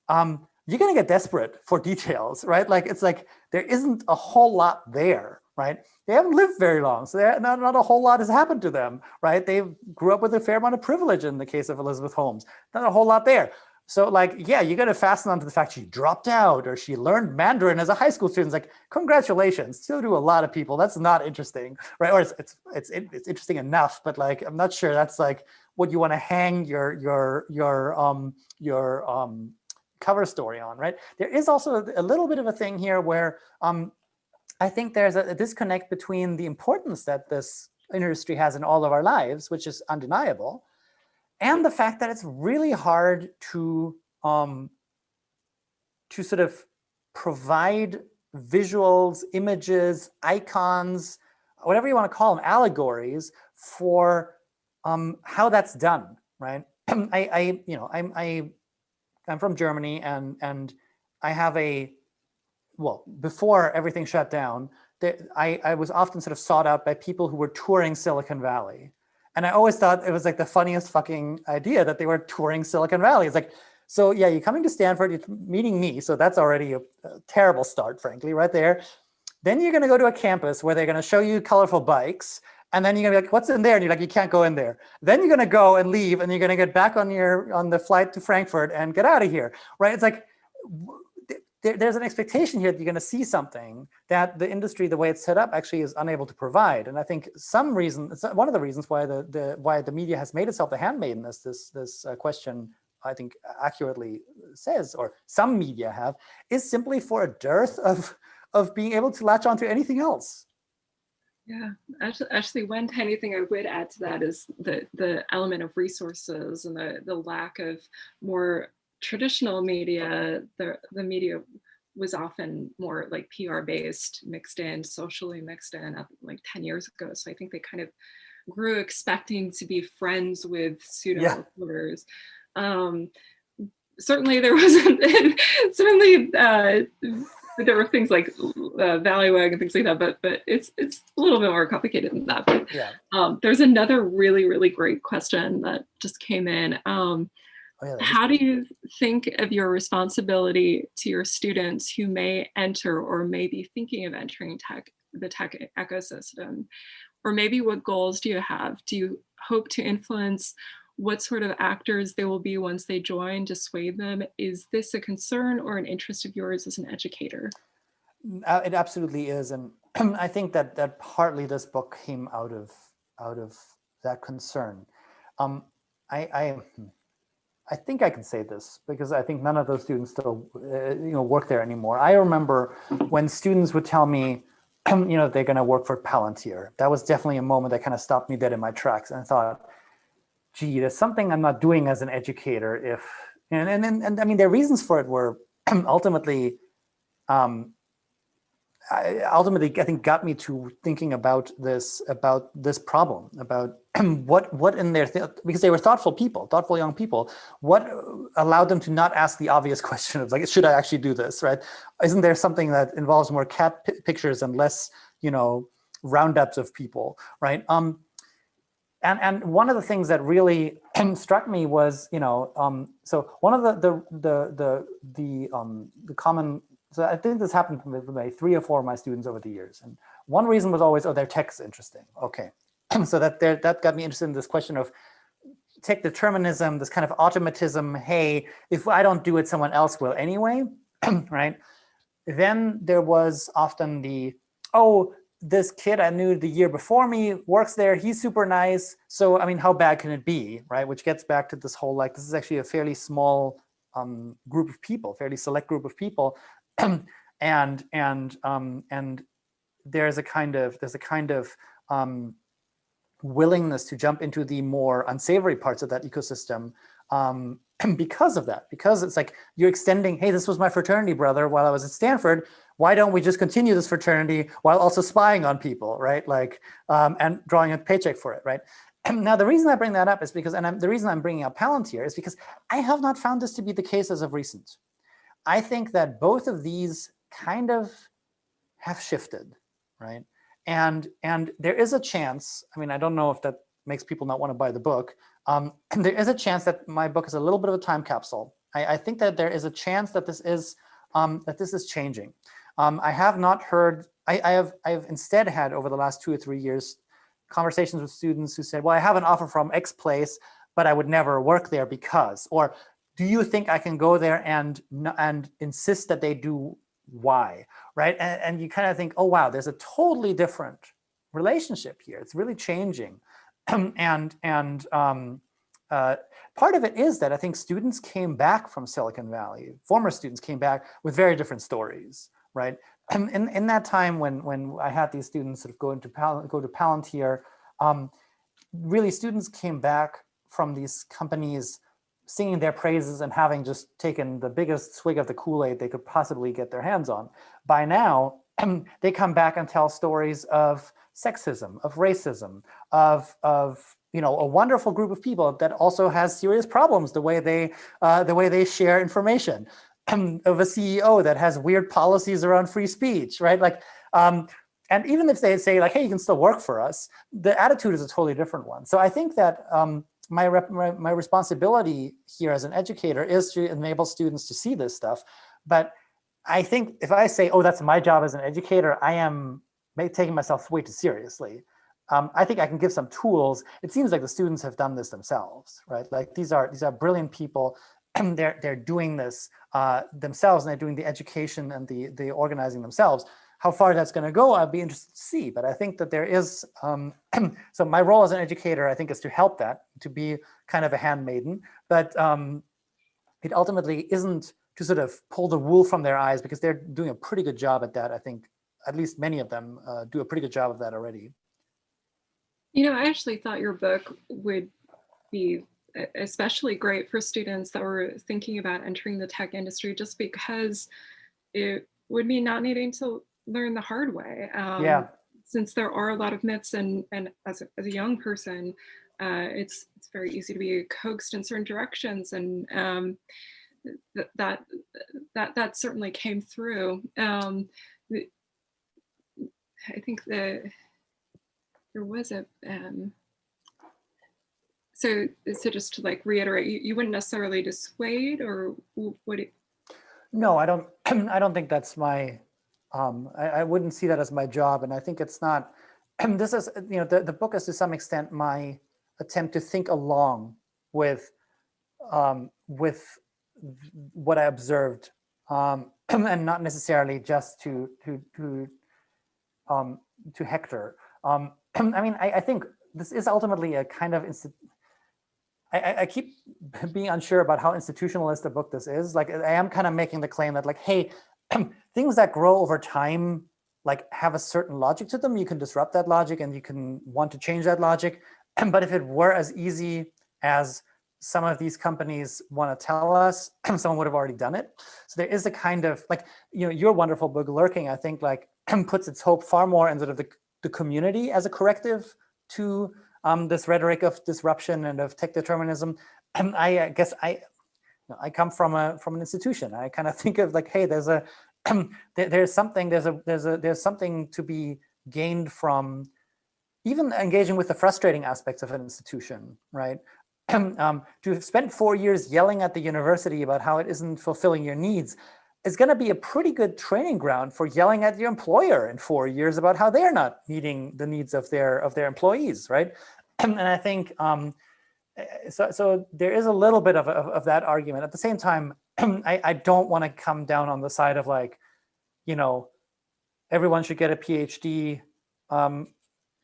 you're going to get desperate for details, right? Like, it's like there isn't a whole lot there, right? They haven't lived very long, so not a whole lot has happened to them, right? They grew up with a fair amount of privilege in the case of Elizabeth Holmes. Not a whole lot there. So like, yeah, you're going to fasten onto the fact she dropped out or she learned Mandarin as a high school student. It's like, congratulations, still do a lot of people. That's not interesting, right? Or it's interesting enough, but like, I'm not sure that's like what you want to hang your cover story on, right? There is also a little bit of a thing here where I think there's a disconnect between the importance that this industry has in all of our lives, which is undeniable, and the fact that it's really hard to sort of provide visuals, images, icons, whatever you want to call them, allegories for how that's done, right? I'm from Germany, and I have before everything shut down, I was often sort of sought out by people who were touring Silicon Valley. And I always thought it was like the funniest fucking idea that they were touring Silicon Valley. It's like, so yeah, you're coming to Stanford, you're meeting me. So that's already a terrible start, frankly, right there. Then you're going to go to a campus where they're going to show you colorful bikes. And then you're going to be like, what's in there? And you're like, you can't go in there. Then you're going to go and leave, and you're going to get back on the flight to Frankfurt and get out of here, right? It's like, there's an expectation here that you're going to see something that the industry, the way it's set up, actually is unable to provide. And I think one of the reasons why the media has made itself the handmaiden, as this question, I think, accurately says, or some media have, is simply for a dearth of being able to latch onto anything else. Yeah, actually, one tiny thing I would add to that is the element of resources and the lack of more traditional media. The media was often more like PR based, socially mixed in, like 10 years ago. So I think they kind of grew expecting to be friends with pseudo reporters. Certainly there wasn't, there were things like Valleywag and things like that, but it's a little bit more complicated than that. But there's another really, really great question that just came in. How do you think of your responsibility to your students who may enter or may be thinking of entering the tech ecosystem? Or maybe what goals do you have? Do you hope to influence what sort of actors they will be once they join, dissuade them? Is this a concern or an interest of yours as an educator? It absolutely is. And I think that partly this book came out of that concern. I think I can say this because I think none of those students still work there anymore. I remember when students would tell me, they're going to work for Palantir. That was definitely a moment that kind of stopped me dead in my tracks. And I thought, gee, there's something I'm not doing as an educator. And I mean, their reasons for it were ultimately, I think got me to thinking about this problem, about what in their, because they were thoughtful young people, what allowed them to not ask the obvious question of like, should I actually do this, right? Isn't there something that involves more cat pictures and less, roundups of people, right? And one of the things that really struck me was, so one of the common, so I think this happened with maybe 3 or 4 of my students over the years. And one reason was always, their tech's interesting. Okay. So that got me interested in this question of tech determinism, this kind of automatism. Hey, if I don't do it, someone else will anyway, right? Then there was often this kid I knew the year before me works there. He's super nice. So, I mean, how bad can it be, right? Which gets back to this whole, like, this is actually a fairly small group of people, fairly select group of people. And there's a kind of willingness to jump into the more unsavory parts of that ecosystem because of that. Because it's like you're extending, hey, this was my fraternity brother while I was at Stanford. Why don't we just continue this fraternity while also spying on people, right? Like, and drawing a paycheck for it, right? Now, the reason I bring that up is because, the reason I'm bringing up Palantir is because I have not found this to be the case as of recent. I think that both of these kind of have shifted, right? And there is a chance, I mean, I don't know if that makes people not want to buy the book. There is a chance that my book is a little bit of a time capsule. I think that there is a chance that this is changing. I have not heard, I have instead had over the last 2 or 3 years conversations with students who said, well, I have an offer from X place, but I would never work there because, or do you think I can go there and insist that they do Y, right? And you kind of think, oh, wow, there's a totally different relationship here. It's really changing. And part of it is that I think students came back from Silicon Valley, former students came back with very different stories, right? And in that time when I had these students sort of go to Palantir, really students came back from these companies singing their praises and having just taken the biggest swig of the Kool-Aid they could possibly get their hands on. By now, they come back and tell stories of sexism, of racism, of a wonderful group of people that also has serious problems the way they share information, of a CEO that has weird policies around free speech, right? Like, and even if they say like, hey, you can still work for us, the attitude is a totally different one. So I think that my responsibility here as an educator is to enable students to see this stuff. But I think if I say, oh, that's my job as an educator, I am taking myself way too seriously. I think I can give some tools. It seems like the students have done this themselves, right? Like these are brilliant people, and they're doing this themselves, and they're doing the education and the organizing themselves. How far that's going to go, I'd be interested to see. But I think that there is, so my role as an educator, I think, is to help that, to be kind of a handmaiden. But it ultimately isn't to sort of pull the wool from their eyes, because they're doing a pretty good job at that. I think at least many of them do a pretty good job of that already. You know, I actually thought your book would be especially great for students that were thinking about entering the tech industry, just because it would mean not needing to learn the hard way. Since there are a lot of myths, and as a young person, it's very easy to be coaxed in certain directions, and that certainly came through. I think that there was a so just to like reiterate, you wouldn't necessarily dissuade, or would it? No, I don't. I don't think that's my. I wouldn't see that as my job, and I think it's not. This is, the book is to some extent my attempt to think along with what I observed, and not necessarily just to Hector. I mean, I think this is ultimately a kind of I keep being unsure about how institutionalist a book this is. Like, I am kind of making the claim that, like, hey, things that grow over time, like, have a certain logic to them. You can disrupt that logic, and you can want to change that logic. But if it were as easy as some of these companies want to tell us, someone would have already done it. So there is a kind of, like, your wonderful book, Lurking, I think, like, puts its hope far more in sort of the community as a corrective to this rhetoric of disruption and of tech determinism. And I guess I come from an institution. I kind of think of, like, hey, there's something to be gained from even engaging with the frustrating aspects of an institution, right? To have spent 4 years yelling at the university about how it isn't fulfilling your needs is going to be a pretty good training ground for yelling at your employer in 4 years about how they're not meeting the needs of their employees, right? And I think so there is a little bit of that argument. At the same time, I don't want to come down on the side of, like, everyone should get a PhD,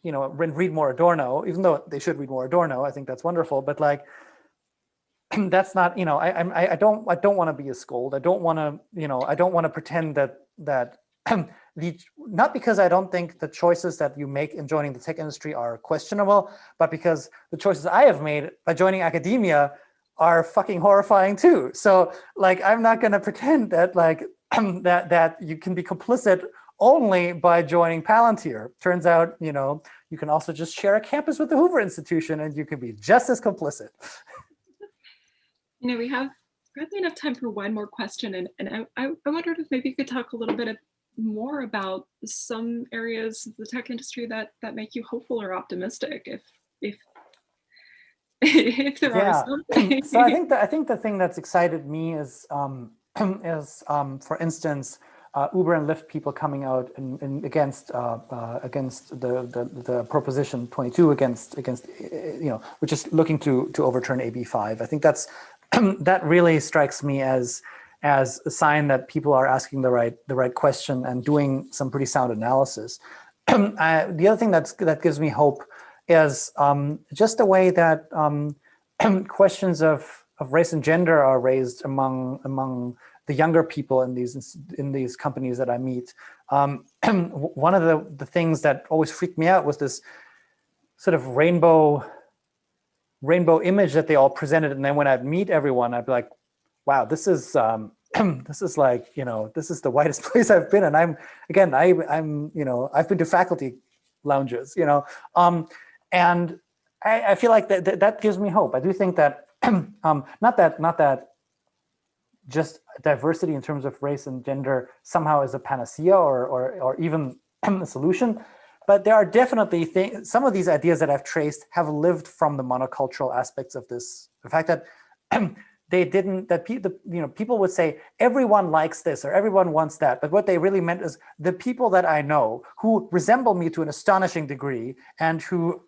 read more Adorno, even though they should read more Adorno. I think that's wonderful, but, like, that's not, I don't want to be a scold. I don't want to pretend that not because I don't think the choices that you make in joining the tech industry are questionable, but because the choices I have made by joining academia are fucking horrifying too. So, like, I'm not going to pretend that, like, that you can be complicit only by joining Palantir. Turns out, you can also just share a campus with the Hoover Institution, and you can be just as complicit. We have probably enough time for one more question, and I wondered if maybe you could talk a little bit more about some areas of the tech industry that make you hopeful or optimistic, if if there are Yeah. some. So I think the thing that's excited me is for instance, Uber and Lyft people coming out against the Proposition 22 against which is looking to overturn AB 5. I think that's that really strikes me as a sign that people are asking the right question and doing some pretty sound analysis. The other thing that gives me hope is just the way that questions of race and gender are raised among the younger people in these companies that I meet. One of the things that always freaked me out was this sort of rainbow image that they all presented, and then when I'd meet everyone, I'd be like, wow, this is this is like, this is the whitest place I've been. And I'm I've been to faculty lounges, and I feel like that gives me hope. I do think that not that just diversity in terms of race and gender somehow is a panacea or even a solution, but there are definitely some of these ideas that I've traced have lived from the monocultural aspects of this. The fact that people would say everyone likes this or everyone wants that, but what they really meant is the people that I know who resemble me to an astonishing degree, and who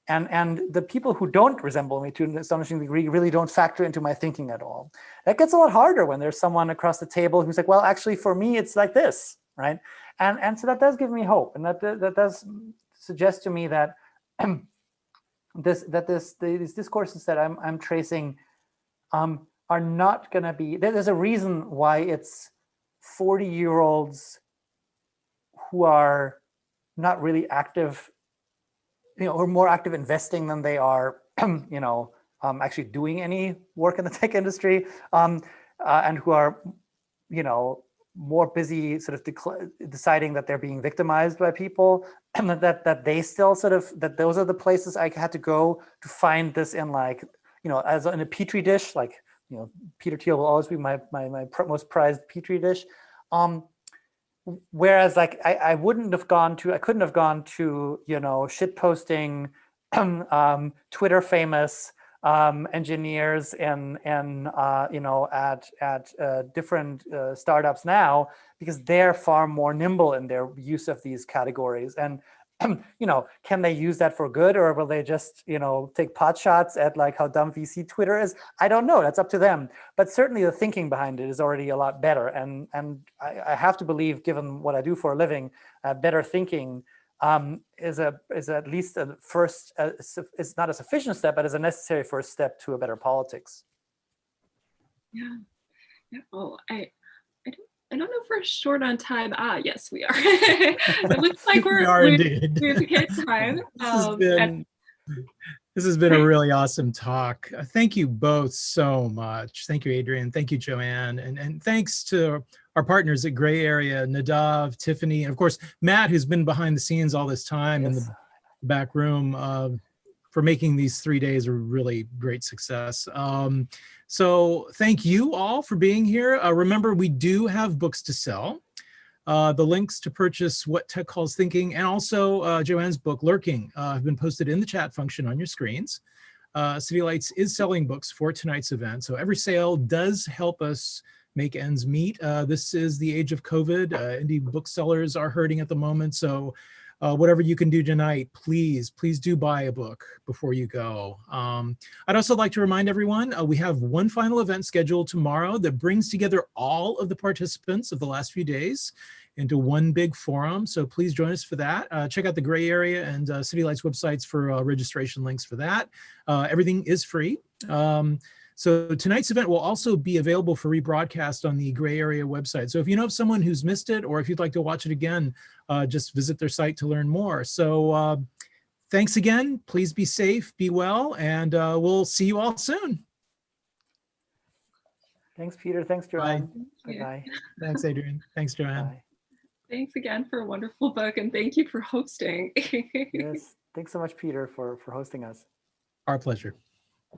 and the people who don't resemble me to an astonishing degree really don't factor into my thinking at all. That gets a lot harder when there's someone across the table who's like, well, actually for me it's like this, right? And so that does give me hope, and that does suggest to me that these discourses that I'm tracing are not going to be. There's a reason why it's 40-year-olds who are not really active, or more active investing than they are, actually doing any work in the tech industry, and who are, more busy sort of deciding that they're being victimized by people, and that they still that those are the places I had to go to find this in, like, as in a petri dish, like, Peter Thiel will always be my most prized petri dish. Whereas, like, I couldn't have gone to, shit posting, Twitter famous engineers at different startups now, because they're far more nimble in their use of these categories. And can they use that for good, or will they just, take pot shots at, like, how dumb VC Twitter is? I don't know. That's up to them. But certainly the thinking behind it is already a lot better. And I have to believe, given what I do for a living, better thinking is at least a first. It's not a sufficient step, but is a necessary first step to a better politics. Yeah. Well, I don't know if we're short on time. Yes, we are. It looks like we are indeed. We've hit time. This has been a really awesome talk. Thank you both so much. Thank you, Adrian. Thank you, Joanne. And thanks to our partners at Gray Area, Nadav, Tiffany, and of course, Matt, who's been behind the scenes all this time in the back room, for making these 3 days a really great success. So thank you all for being here. Remember, we do have books to sell. The links to purchase What Tech Calls Thinking, and also Joanne's book, Lurking, have been posted in the chat function on your screens. City Lights is selling books for tonight's event, so every sale does help us make ends meet. This is the age of COVID. Indie booksellers are hurting at the moment, so whatever you can do tonight, please do buy a book before you go. I'd also like to remind everyone, we have one final event scheduled tomorrow that brings together all of the participants of the last few days into one big forum. So please join us for that. Check out the Gray Area and City Lights websites for registration links for that. Everything is free. So tonight's event will also be available for rebroadcast on the Gray Area website. So if you know of someone who's missed it, or if you'd like to watch it again, just visit their site to learn more. So thanks again. Please be safe, be well, and we'll see you all soon. Thanks, Peter. Thanks, Joanne. Bye. Bye. Thanks, Adrian. Thanks, Joanne. Bye. Thanks again for a wonderful book, and thank you for hosting. Yes. Thanks so much, Peter, for hosting us. Our pleasure.